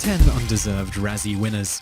10 Undeserved Razzie winners.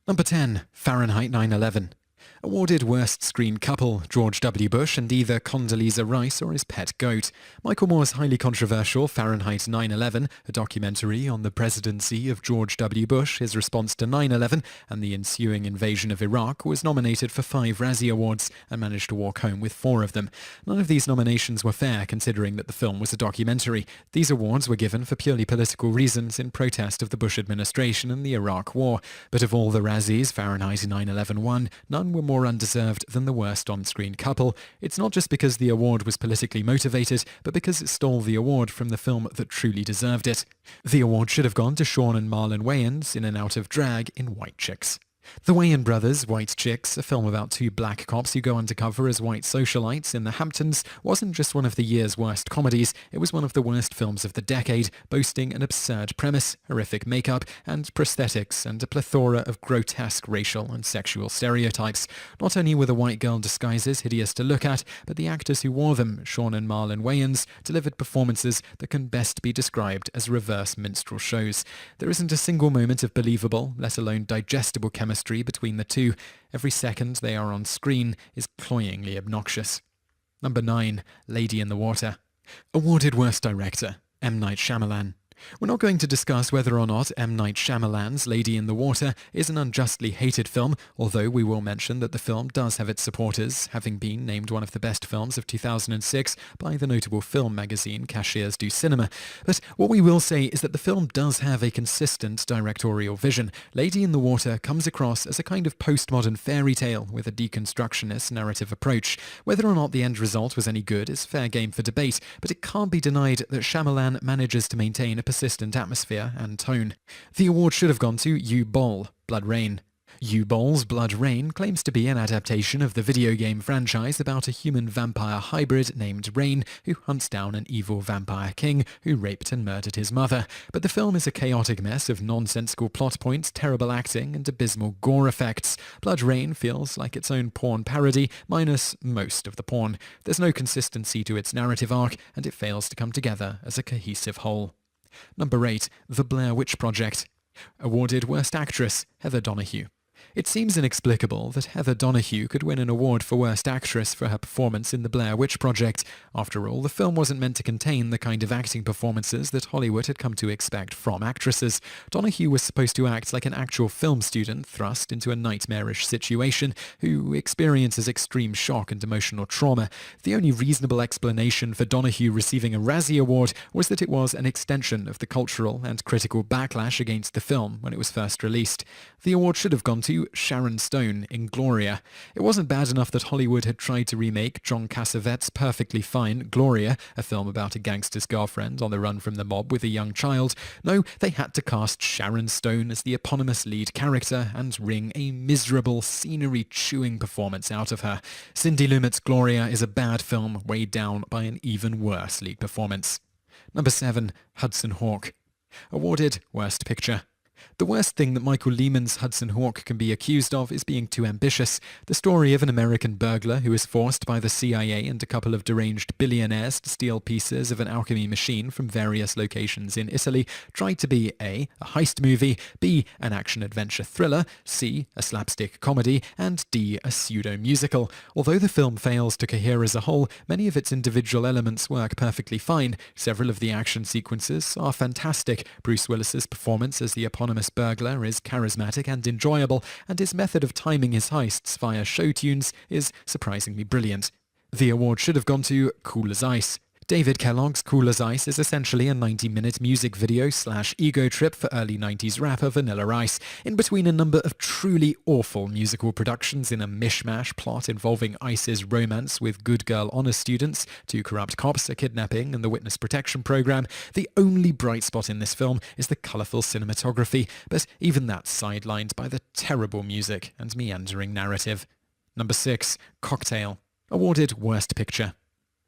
Number 10, Fahrenheit 9/11. Awarded Worst Screen Couple, George W. Bush and either Condoleezza Rice or his pet goat. Michael Moore's highly controversial Fahrenheit 9/11, a documentary on the presidency of George W. Bush, his response to 9/11 and the ensuing invasion of Iraq, was nominated for 5 Razzie Awards and managed to walk home with 4 of them. None of these nominations were fair considering that the film was a documentary. These awards were given for purely political reasons in protest of the Bush administration and the Iraq War. But of all the Razzies Fahrenheit 9/11 won, none were more undeserved than the worst on-screen couple. It's not just because the award was politically motivated, but because it stole the award from the film that truly deserved it. The award should have gone to Sean and Marlon Wayans in and out of drag in White Chicks. The Wayans Brothers' White Chicks, a film about 2 black cops who go undercover as white socialites in the Hamptons, wasn't just one of the year's worst comedies, it was one of the worst films of the decade, boasting an absurd premise, horrific makeup, and prosthetics, and a plethora of grotesque racial and sexual stereotypes. Not only were the white girl disguises hideous to look at, but the actors who wore them, Sean and Marlon Wayans, delivered performances that can best be described as reverse minstrel shows. There isn't a single moment of believable, let alone digestible chemistry between the two. Every second they are on screen is cloyingly obnoxious. Number 9, Lady in the Water. Awarded Worst Director, M. Night Shyamalan. We're not going to discuss whether or not M. Night Shyamalan's Lady in the Water is an unjustly hated film, although we will mention that the film does have its supporters, having been named one of the best films of 2006 by the notable film magazine Cashiers du Cinema. But what we will say is that the film does have a consistent directorial vision. Lady in the Water comes across as a kind of postmodern fairy tale with a deconstructionist narrative approach. Whether or not the end result was any good is fair game for debate, but it can't be denied that Shyamalan manages to maintain a persistent atmosphere and tone. The award should have gone to Uwe Boll, Blood Rain. Uwe Boll's Blood Rain claims to be an adaptation of the video game franchise about a human-vampire hybrid named Rain who hunts down an evil vampire king who raped and murdered his mother. But the film is a chaotic mess of nonsensical plot points, terrible acting, and abysmal gore effects. Blood Rain feels like its own porn parody, minus most of the porn. There's no consistency to its narrative arc, and it fails to come together as a cohesive whole. Number 8, The Blair Witch Project. Awarded Worst Actress, Heather Donahue. It seems inexplicable that Heather Donahue could win an award for Worst Actress for her performance in The Blair Witch Project. After all, the film wasn't meant to contain the kind of acting performances that Hollywood had come to expect from actresses. Donahue was supposed to act like an actual film student thrust into a nightmarish situation who experiences extreme shock and emotional trauma. The only reasonable explanation for Donahue receiving a Razzie Award was that it was an extension of the cultural and critical backlash against the film when it was first released. The award should have gone to Sharon Stone in Gloria. It wasn't bad enough that Hollywood had tried to remake John Cassavetes' perfectly fine Gloria, a film about a gangster's girlfriend on the run from the mob with a young child. No, they had to cast Sharon Stone as the eponymous lead character and wring a miserable, scenery-chewing performance out of her. Cindy Lumet's Gloria is a bad film weighed down by an even worse lead performance. Number 7, Hudson Hawk. Awarded Worst Picture. The worst thing that Michael Lehmann's Hudson Hawk can be accused of is being too ambitious. The story of an American burglar who is forced by the CIA and a couple of deranged billionaires to steal pieces of an alchemy machine from various locations in Italy tried to be A, a heist movie, B, an action-adventure thriller, C, a slapstick comedy, and D, a pseudo-musical. Although the film fails to cohere as a whole, many of its individual elements work perfectly fine. Several of the action sequences are fantastic. Bruce Willis's performance as the eponymous burglar is charismatic and enjoyable, and his method of timing his heists via show tunes is surprisingly brilliant. The award should have gone to Cool as Ice. David Kellogg's Cool as Ice is essentially a 90-minute music video / ego trip for early 90s rapper Vanilla Ice, in between a number of truly awful musical productions in a mishmash plot involving Ice's romance with good girl honor students, 2 corrupt cops, a kidnapping, and the witness protection program. The only bright spot in this film is the colourful cinematography, but even that's sidelined by the terrible music and meandering narrative. Number 6, Cocktail. Awarded Worst Picture.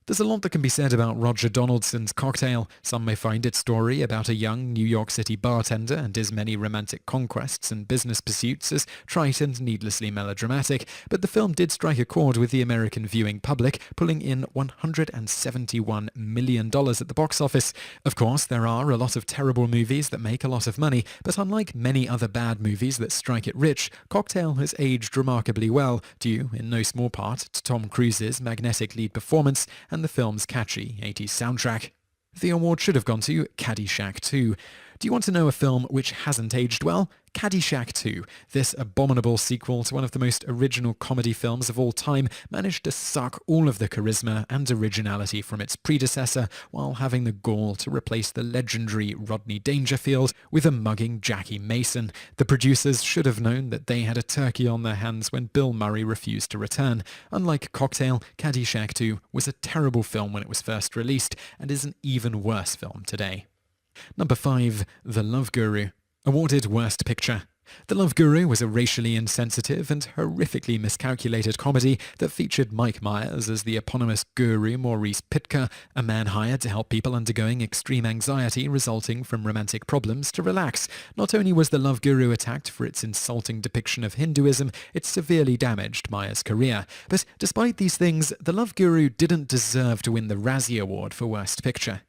There's a lot that can be said about Roger Donaldson's Cocktail. Some may find its story about a young New York City bartender and his many romantic conquests and business pursuits as trite and needlessly melodramatic, but the film did strike a chord with the American viewing public, pulling in $171 million at the box office. Of course, there are a lot of terrible movies that make a lot of money, but unlike many other bad movies that strike it rich, Cocktail has aged remarkably well, due in no small part to Tom Cruise's magnetic lead performance and the film's catchy 80s soundtrack. The award should have gone to Caddyshack 2. Do you want to know a film which hasn't aged well? Caddyshack 2, this abominable sequel to one of the most original comedy films of all time, managed to suck all of the charisma and originality from its predecessor while having the gall to replace the legendary Rodney Dangerfield with a mugging Jackie Mason. The producers should have known that they had a turkey on their hands when Bill Murray refused to return. Unlike Cocktail, Caddyshack 2 was a terrible film when it was first released and is an even worse film today. Number 5. The Love Guru. Awarded Worst Picture. The Love Guru was a racially insensitive and horrifically miscalculated comedy that featured Mike Myers as the eponymous guru Maurice Pitka, a man hired to help people undergoing extreme anxiety resulting from romantic problems to relax. Not only was The Love Guru attacked for its insulting depiction of Hinduism, it severely damaged Myers' career. But despite these things, The Love Guru didn't deserve to win the Razzie Award for Worst Picture.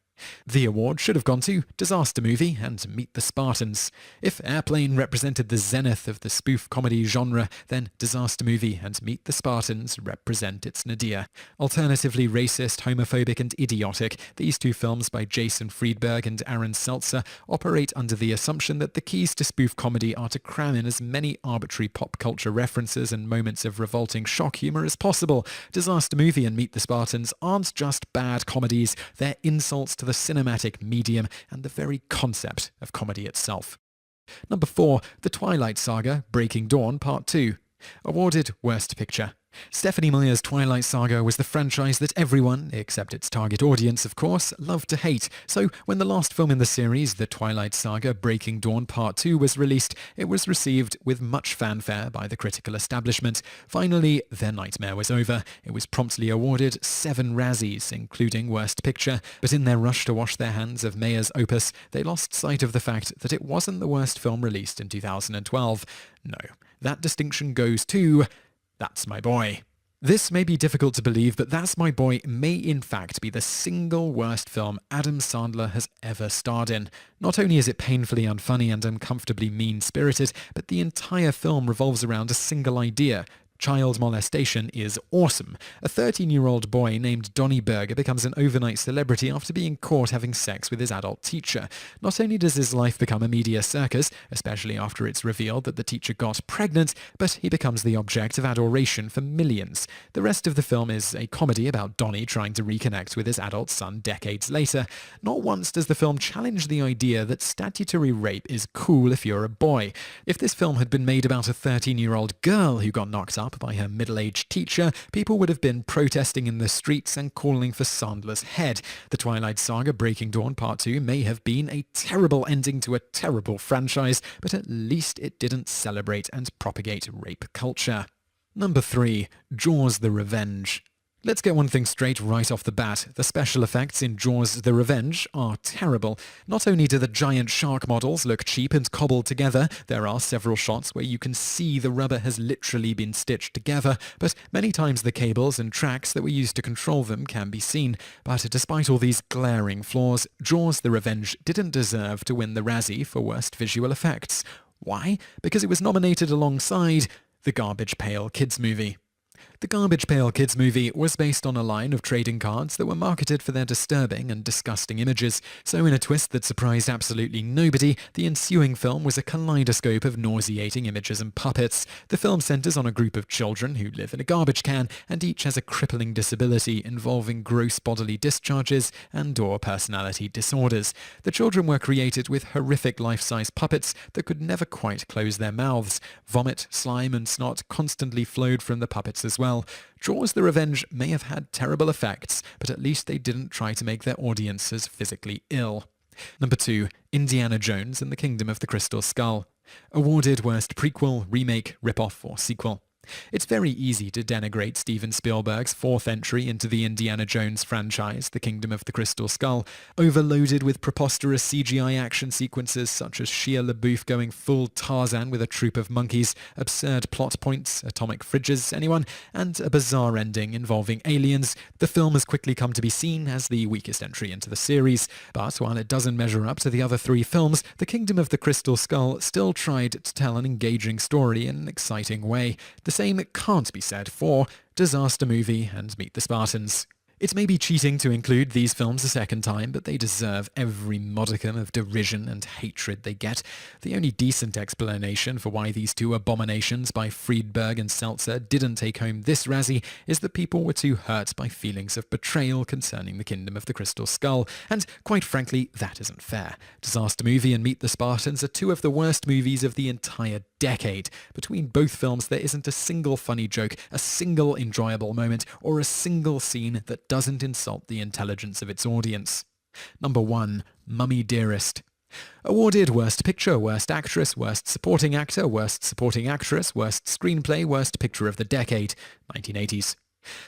The award should have gone to Disaster Movie and Meet the Spartans. If Airplane represented the zenith of the spoof comedy genre, then Disaster Movie and Meet the Spartans represent its nadir. Alternatively racist, homophobic and idiotic, these two films by Jason Friedberg and Aaron Seltzer operate under the assumption that the keys to spoof comedy are to cram in as many arbitrary pop culture references and moments of revolting shock humor as possible. Disaster Movie and Meet the Spartans aren't just bad comedies, they're insults to the cinematic medium and the very concept of comedy itself. Number 4. The Twilight Saga, Breaking Dawn Part 2. Awarded Worst Picture. Stephenie Meyer's Twilight Saga was the franchise that everyone, except its target audience of course, loved to hate. So when the last film in the series, The Twilight Saga Breaking Dawn Part 2 was released, it was received with much fanfare by the critical establishment. Finally, their nightmare was over. It was promptly awarded 7 Razzies, including Worst Picture, but in their rush to wash their hands of Meyer's opus, they lost sight of the fact that it wasn't the worst film released in 2012. No, that distinction goes to That's My Boy. This may be difficult to believe, but That's My Boy may in fact be the single worst film Adam Sandler has ever starred in. Not only is it painfully unfunny and uncomfortably mean-spirited, but the entire film revolves around a single idea. Child molestation is awesome. A 13-year-old boy named Donnie Berger becomes an overnight celebrity after being caught having sex with his adult teacher. Not only does his life become a media circus, especially after it's revealed that the teacher got pregnant, but he becomes the object of adoration for millions. The rest of the film is a comedy about Donnie trying to reconnect with his adult son decades later. Not once does the film challenge the idea that statutory rape is cool if you're a boy. If this film had been made about a 13-year-old girl who got knocked up by her middle-aged teacher, people would have been protesting in the streets and calling for Sandler's head. The Twilight Saga Breaking Dawn Part 2 may have been a terrible ending to a terrible franchise, but at least it didn't celebrate and propagate rape culture. Number 3. Jaws: The Revenge. Let's get one thing straight right off the bat. The special effects in Jaws: The Revenge are terrible. Not only do the giant shark models look cheap and cobbled together, there are several shots where you can see the rubber has literally been stitched together, but many times the cables and tracks that were used to control them can be seen. But despite all these glaring flaws, Jaws: The Revenge didn't deserve to win the Razzie for Worst Visual Effects. Why? Because it was nominated alongside The Garbage Pail Kids Movie. The Garbage Pail Kids movie was based on a line of trading cards that were marketed for their disturbing and disgusting images. So in a twist that surprised absolutely nobody, the ensuing film was a kaleidoscope of nauseating images and puppets. The film centers on a group of children who live in a garbage can, and each has a crippling disability involving gross bodily discharges and/or personality disorders. The children were created with horrific life-size puppets that could never quite close their mouths. Vomit, slime and snot constantly flowed from the puppets as well. Jaws: The Revenge may have had terrible effects, but at least they didn't try to make their audiences physically ill. Number 2. Indiana Jones and the Kingdom of the Crystal Skull. Awarded Worst Prequel, Remake, Rip-Off or Sequel. It's very easy to denigrate Steven Spielberg's fourth entry into the Indiana Jones franchise, The Kingdom of the Crystal Skull, overloaded with preposterous CGI action sequences such as Shia LaBeouf going full Tarzan with a troop of monkeys, absurd plot points, atomic fridges, anyone, and a bizarre ending involving aliens. The film has quickly come to be seen as the weakest entry into the series, but while it doesn't measure up to the other three films, The Kingdom of the Crystal Skull still tried to tell an engaging story in an exciting way. The same can't be said for Disaster Movie and Meet the Spartans. It may be cheating to include these films a second time, but they deserve every modicum of derision and hatred they get. The only decent explanation for why these two abominations by Friedberg and Seltzer didn't take home this Razzie is that people were too hurt by feelings of betrayal concerning The Kingdom of the Crystal Skull, and quite frankly, that isn't fair. Disaster Movie and Meet the Spartans are two of the worst movies of the entire decade. Between both films, there isn't a single funny joke, a single enjoyable moment, or a single scene that doesn't insult the intelligence of its audience. Number 1. Mummy Dearest. Awarded Worst Picture, Worst Actress, Worst Supporting Actor, Worst Supporting Actress, Worst Screenplay, Worst Picture of the Decade, 1980s.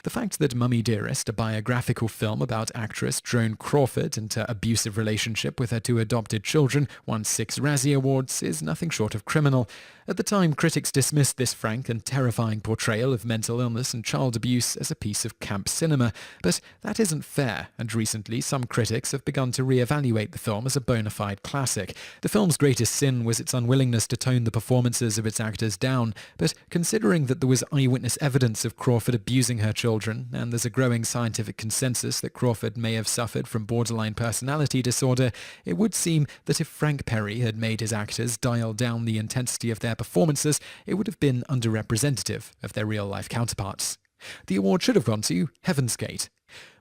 The fact that Mummy Dearest, a biographical film about actress Joan Crawford and her abusive relationship with her two adopted children, won 6 Razzie Awards is nothing short of criminal. At the time, critics dismissed this frank and terrifying portrayal of mental illness and child abuse as a piece of camp cinema, but that isn't fair, and recently some critics have begun to re-evaluate the film as a bona fide classic. The film's greatest sin was its unwillingness to tone the performances of its actors down, but considering that there was eyewitness evidence of Crawford abusing her children, and there's a growing scientific consensus that Crawford may have suffered from borderline personality disorder, it would seem that if Frank Perry had made his actors dial down the intensity of their performances, it would have been underrepresentative of their real-life counterparts. The award should have gone to Heaven's Gate.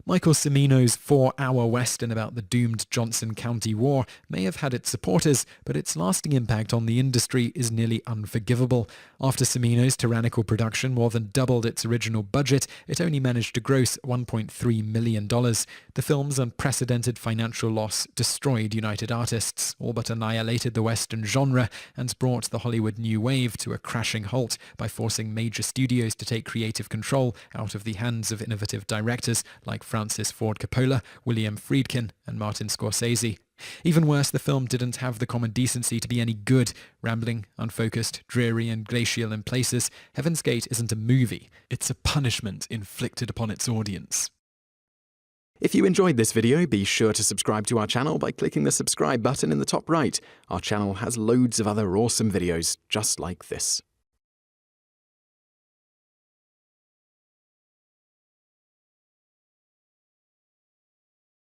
Michael Cimino's 4-hour western about the doomed Johnson County War may have had its supporters, but its lasting impact on the industry is nearly unforgivable. After Cimino's tyrannical production more than doubled its original budget, it only managed to gross $1.3 million. The film's unprecedented financial loss destroyed United Artists, all but annihilated the western genre, and brought the Hollywood new wave to a crashing halt by forcing major studios to take creative control out of the hands of innovative directors like Francis Ford Coppola, William Friedkin, and Martin Scorsese. Even worse, the film didn't have the common decency to be any good. Rambling, unfocused, dreary, and glacial in places, Heaven's Gate isn't a movie. It's a punishment inflicted upon its audience. If you enjoyed this video, be sure to subscribe to our channel by clicking the subscribe button in the top right. Our channel has loads of other awesome videos just like this.